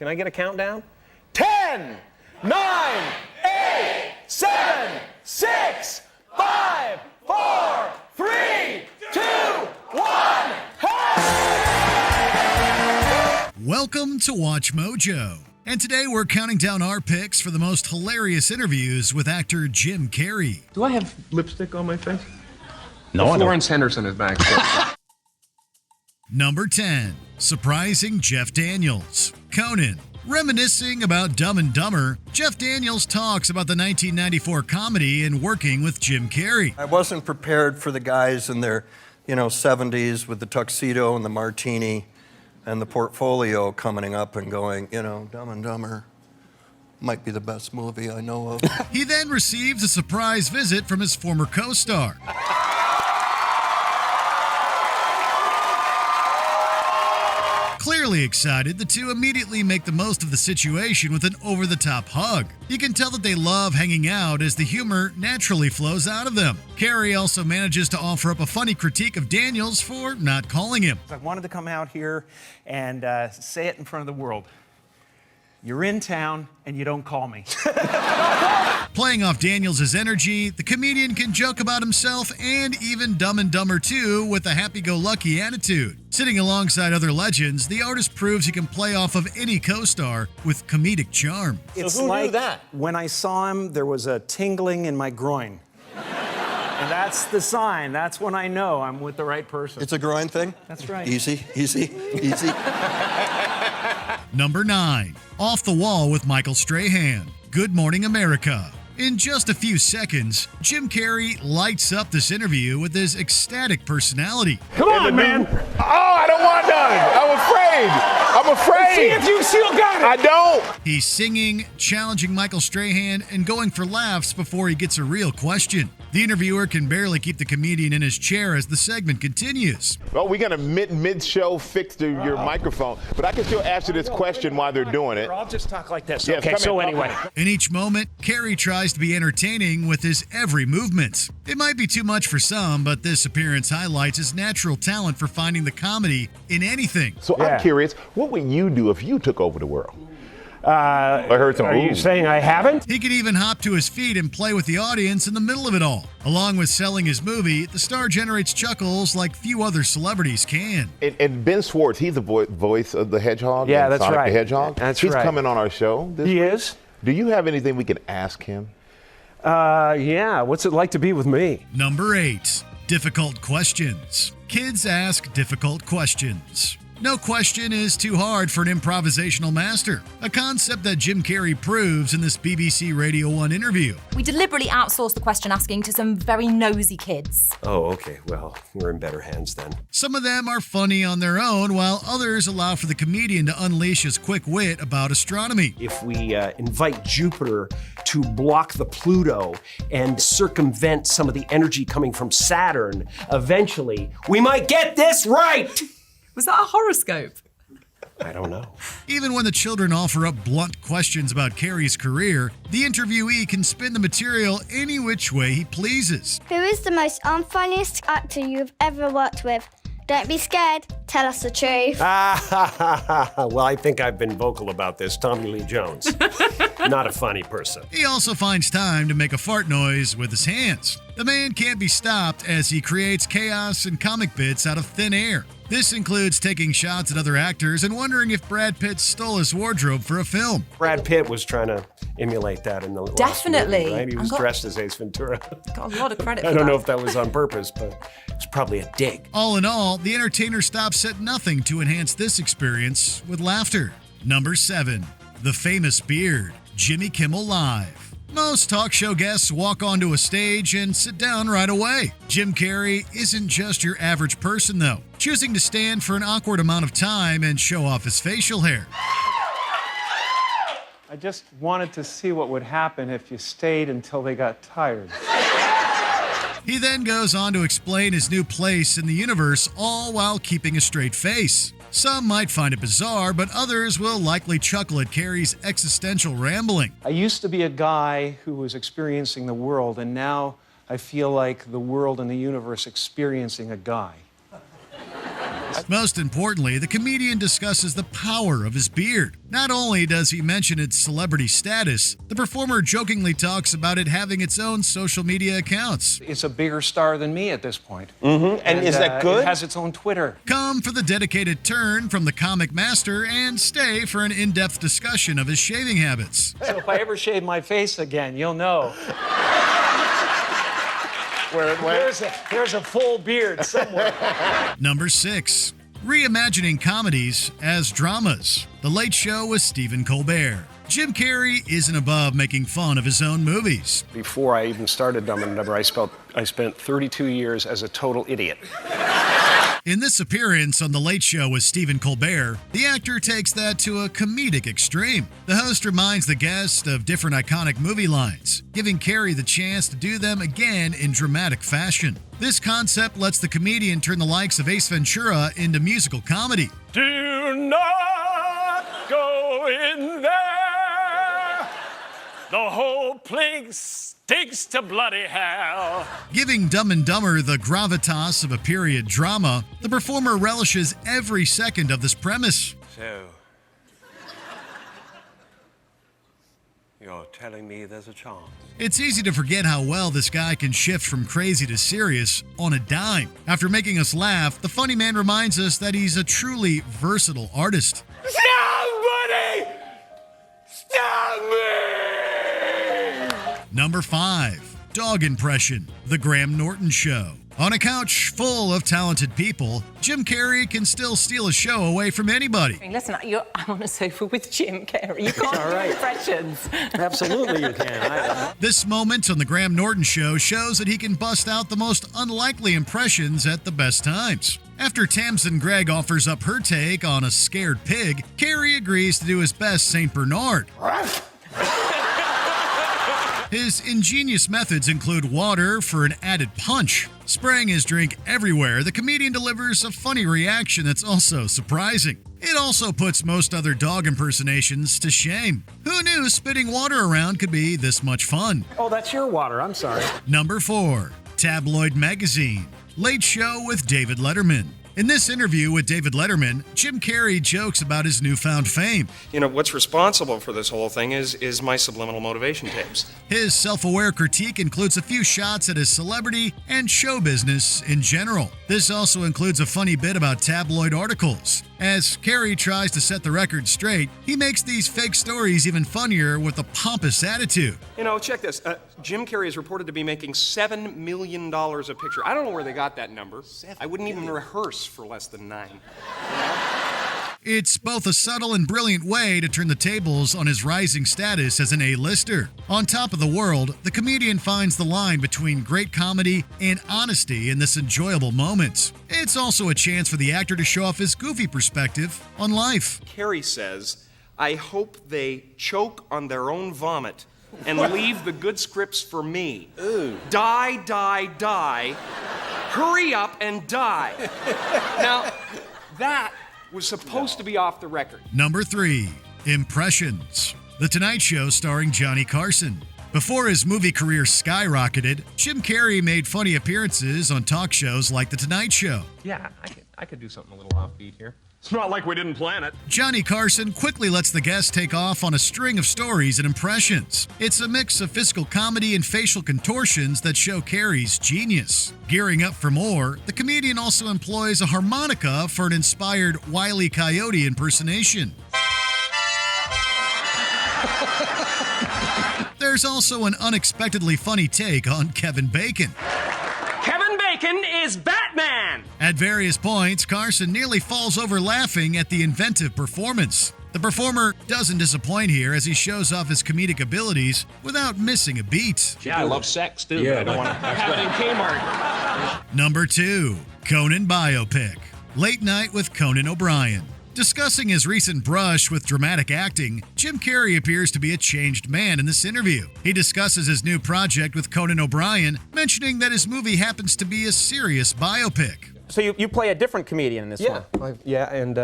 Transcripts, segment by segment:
Can I get a countdown? 10, 9, 8, 7, 6, 5, 4, 3, 2, 1, hey! Welcome to Watch Mojo. And today we're counting down our picks for the most hilarious interviews with actor Jim Carrey. Do I have lipstick on my face? No, Florence Henderson is back there. Number 10, surprising Jeff Daniels. Conan. Reminiscing about Dumb and Dumber, Jeff Daniels talks about the 1994 comedy and working with Jim Carrey. I wasn't prepared for the guys in their, 70s with the tuxedo and the martini and the portfolio coming up and going, Dumb and Dumber might be the best movie I know of. He then receives a surprise visit from his former co-star. Clearly excited, the two immediately make the most of the situation with an over-the-top hug. You can tell that they love hanging out as the humor naturally flows out of them. Carrey also manages to offer up a funny critique of Daniels for not calling him. I wanted to come out here and say it in front of the world. You're in town and you don't call me. Playing off Daniels' energy, the comedian can joke about himself and even Dumb and Dumber 2 with a happy-go-lucky attitude. Sitting alongside other legends, the artist proves he can play off of any co-star with comedic charm. It's who knew like that? When I saw him, there was a tingling in my groin. And that's the sign. That's when I know I'm with the right person. It's a groin thing? That's right. Easy. Number 9, Off the Wall with Michael Strahan. Good Morning America. In just a few seconds, Jim Carrey lights up this interview with his ecstatic personality. Come on, man. Oh, I don't want none. I'm afraid. See if you still got it. I don't. He's singing, challenging Michael Strahan, and going for laughs before he gets a real question. The interviewer can barely keep the comedian in his chair as the segment continues. Well, we're going to mid-show fix your microphone, but I can still ask you this question while they're doing it. I'll just talk like this. Yes, Okay, come so in. anyway. In each moment, Carrey tries to be entertaining with his every movement. It might be too much for some, but this appearance highlights his natural talent for finding the comedy in anything. So I'm curious, what would you do if you took over the world? I heard some Are you oohs. saying I haven't? He could even hop to his feet and play with the audience in the middle of it all. Along with selling his movie, the star generates chuckles like few other celebrities can. And Ben Schwartz, he's the voice of the Hedgehog. Yeah, in that's Sonic right. the Hedgehog. That's He's right. coming on our show. He is? Do you have anything we can ask him? Yeah. What's it like to be with me? Number 8, difficult questions. Kids ask difficult questions. No question is too hard for an improvisational master, a concept that Jim Carrey proves in this BBC Radio 1 interview. We deliberately outsourced the question asking to some very nosy kids. Oh, okay. Well, we're in better hands then. Some of them are funny on their own, while others allow for the comedian to unleash his quick wit about astronomy. If we invite Jupiter to block the Pluto and circumvent some of the energy coming from Saturn, eventually we might get this right. Was that a horoscope? I don't know. Even when the children offer up blunt questions about Carrey's career, the interviewee can spin the material any which way he pleases. Who is the most unfunniest actor you've ever worked with? Don't be scared. Tell us the truth. Well, I think I've been vocal about this. Tommy Lee Jones. Not a funny person. He also finds time to make a fart noise with his hands. The man can't be stopped as he creates chaos and comic bits out of thin air. This includes taking shots at other actors and wondering if Brad Pitt stole his wardrobe for a film. Brad Pitt was trying to emulate that in the last Definitely. movie, right? He was dressed as Ace Ventura. Got a lot of credit for I don't know that. if that was on purpose, but it's probably a dig. All in all, the entertainer stops at nothing to enhance this experience with laughter. Number 7, the famous beard, Jimmy Kimmel Live. Most talk show guests walk onto a stage and sit down right away. Jim Carrey isn't just your average person, though, choosing to stand for an awkward amount of time and show off his facial hair. I just wanted to see what would happen if you stayed until they got tired. He then goes on to explain his new place in the universe, all while keeping a straight face. Some might find it bizarre, but others will likely chuckle at Carrey's existential rambling. I used to be a guy who was experiencing the world, and now I feel like the world and the universe experiencing a guy. Most importantly, the comedian discusses the power of his beard. Not only does he mention its celebrity status, the performer jokingly talks about it having its own social media accounts. It's a bigger star than me at this point. Mm-hmm. And is that good? It has its own Twitter. Come for the dedicated turn from the comic master and stay for an in-depth discussion of his shaving habits. So if I ever shave my face again, you'll know. There's a full beard somewhere. Number 6. Reimagining comedies as dramas. The Late Show with Stephen Colbert. Jim Carrey isn't above making fun of his own movies. Before I even started Dumb and Dumber, I spent 32 years as a total idiot. In this appearance on The Late Show with Stephen Colbert, the actor takes that to a comedic extreme. The host reminds the guest of different iconic movie lines, giving Carrey the chance to do them again in dramatic fashion. This concept lets the comedian turn the likes of Ace Ventura into musical comedy. Do not go in there. The whole place stinks to bloody hell. Giving Dumb and Dumber the gravitas of a period drama, the performer relishes every second of this premise. So, you're telling me there's a chance? It's easy to forget how well this guy can shift from crazy to serious on a dime. After making us laugh, the funny man reminds us that he's a truly versatile artist. Somebody stop me! Number 5. Dog impression. The Graham Norton Show. On a couch full of talented people, Jim Carrey can still steal a show away from anybody. Listen, I'm on a sofa with Jim Carrey. You can't do impressions. Absolutely you can. This moment on The Graham Norton Show shows that he can bust out the most unlikely impressions at the best times. After Tamsin Gregg offers up her take on a scared pig, Carrey agrees to do his best St. Bernard. His ingenious methods include water for an added punch. Spraying his drink everywhere, the comedian delivers a funny reaction that's also surprising. It also puts most other dog impersonations to shame. Who knew spitting water around could be this much fun? Oh, that's your water. I'm sorry. Number 4. Tabloid Magazine. Late Show with David Letterman. In this interview with David Letterman, Jim Carrey jokes about his newfound fame. You know, what's responsible for this whole thing is my subliminal motivation tapes. His self-aware critique includes a few shots at his celebrity and show business in general. This also includes a funny bit about tabloid articles. As Carrey tries to set the record straight, he makes these fake stories even funnier with a pompous attitude. You know, check this. Jim Carrey is reported to be making $7 million a picture. I don't know where they got that number. I wouldn't even rehearse for less than 9. It's both a subtle and brilliant way to turn the tables on his rising status as an A-lister. On top of the world, the comedian finds the line between great comedy and honesty in this enjoyable moment. It's also a chance for the actor to show off his goofy perspective on life. Carrey says, I hope they choke on their own vomit and leave the good scripts for me. Ooh. Die, die, die. Hurry up and die. Now, that was supposed to be off the record. Number 3. Impressions. The Tonight Show starring Johnny Carson. Before his movie career skyrocketed, Jim Carrey made funny appearances on talk shows like The Tonight Show. Yeah, I could do something a little offbeat here. It's not like we didn't plan it. Johnny Carson quickly lets the guest take off on a string of stories and impressions. It's a mix of physical comedy and facial contortions that show Carrey's genius. Gearing up for more, the comedian also employs a harmonica for an inspired Wile E. Coyote impersonation. There's also an unexpectedly funny take on Kevin Bacon. Kevin Bacon is Batman! At various points, Carson nearly falls over laughing at the inventive performance. The performer doesn't disappoint here as he shows off his comedic abilities without missing a beat. Yeah, I love sex too, but I don't want to have it in Kmart. Number 2. Conan biopic. Late Night with Conan O'Brien. Discussing his recent brush with dramatic acting, Jim Carrey appears to be a changed man in this interview. He discusses his new project with Conan O'Brien, mentioning that his movie happens to be a serious biopic. So you play a different comedian in this one? Yeah, and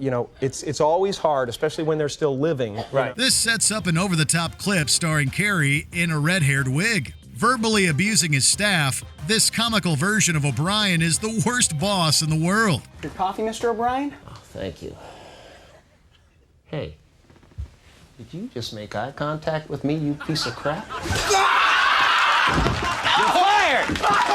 you know, it's always hard, especially when they're still living. Right. This sets up an over-the-top clip starring Carrey in a red-haired wig. Verbally abusing his staff, this comical version of O'Brien is the worst boss in the world. Your coffee, Mr. O'Brien? Oh, thank you. Hey, did you just make eye contact with me, you piece of crap? You're fired!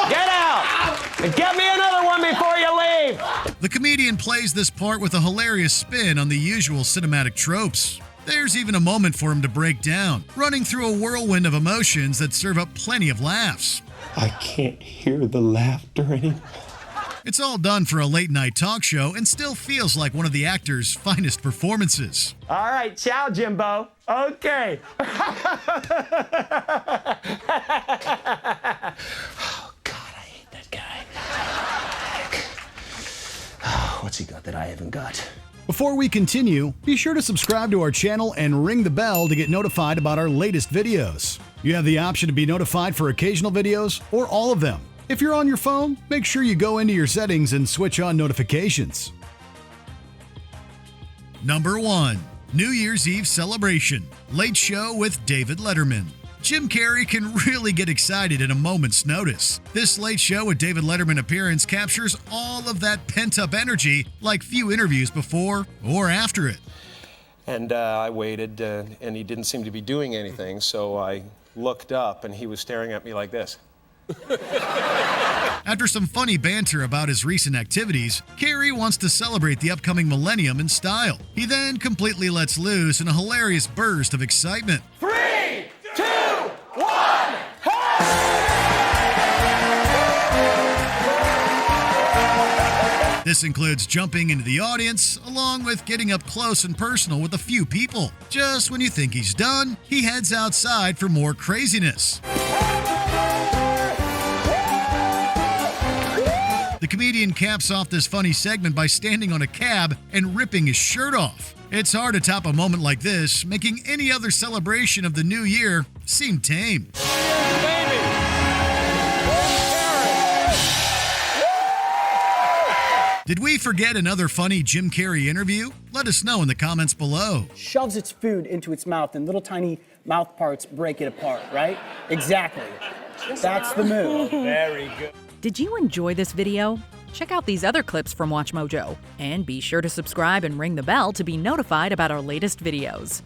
Get out! And get me another one before you leave! The comedian plays this part with a hilarious spin on the usual cinematic tropes. There's even a moment for him to break down, running through a whirlwind of emotions that serve up plenty of laughs. I can't hear the laughter anymore. It's all done for a late-night talk show and still feels like one of the actor's finest performances. All right, ciao, Jimbo. Okay. Oh, God, I hate that guy. What's he got that I haven't got? Before we continue, be sure to subscribe to our channel and ring the bell to get notified about our latest videos. You have the option to be notified for occasional videos or all of them. If you're on your phone, make sure you go into your settings and switch on notifications. Number 1. New Year's Eve Celebration. Late Show with David Letterman. Jim Carrey can really get excited at a moment's notice. This Late Show with David Letterman appearance captures all of that pent-up energy like few interviews before or after it. And I waited, and he didn't seem to be doing anything, so I looked up, and he was staring at me like this. After some funny banter about his recent activities, Carrey wants to celebrate the upcoming millennium in style. He then completely lets loose in a hilarious burst of excitement. 3, 2, 1, This includes jumping into the audience, along with getting up close and personal with a few people. Just when you think he's done, he heads outside for more craziness. The comedian caps off this funny segment by standing on a cab and ripping his shirt off. It's hard to top a moment like this, making any other celebration of the new year seem tame. Did we forget another funny Jim Carrey interview? Let us know in the comments below. Shoves its food into its mouth and little tiny mouth parts break it apart, right? Exactly. That's the move. Very good. Did you enjoy this video? Check out these other clips from WatchMojo, and be sure to subscribe and ring the bell to be notified about our latest videos.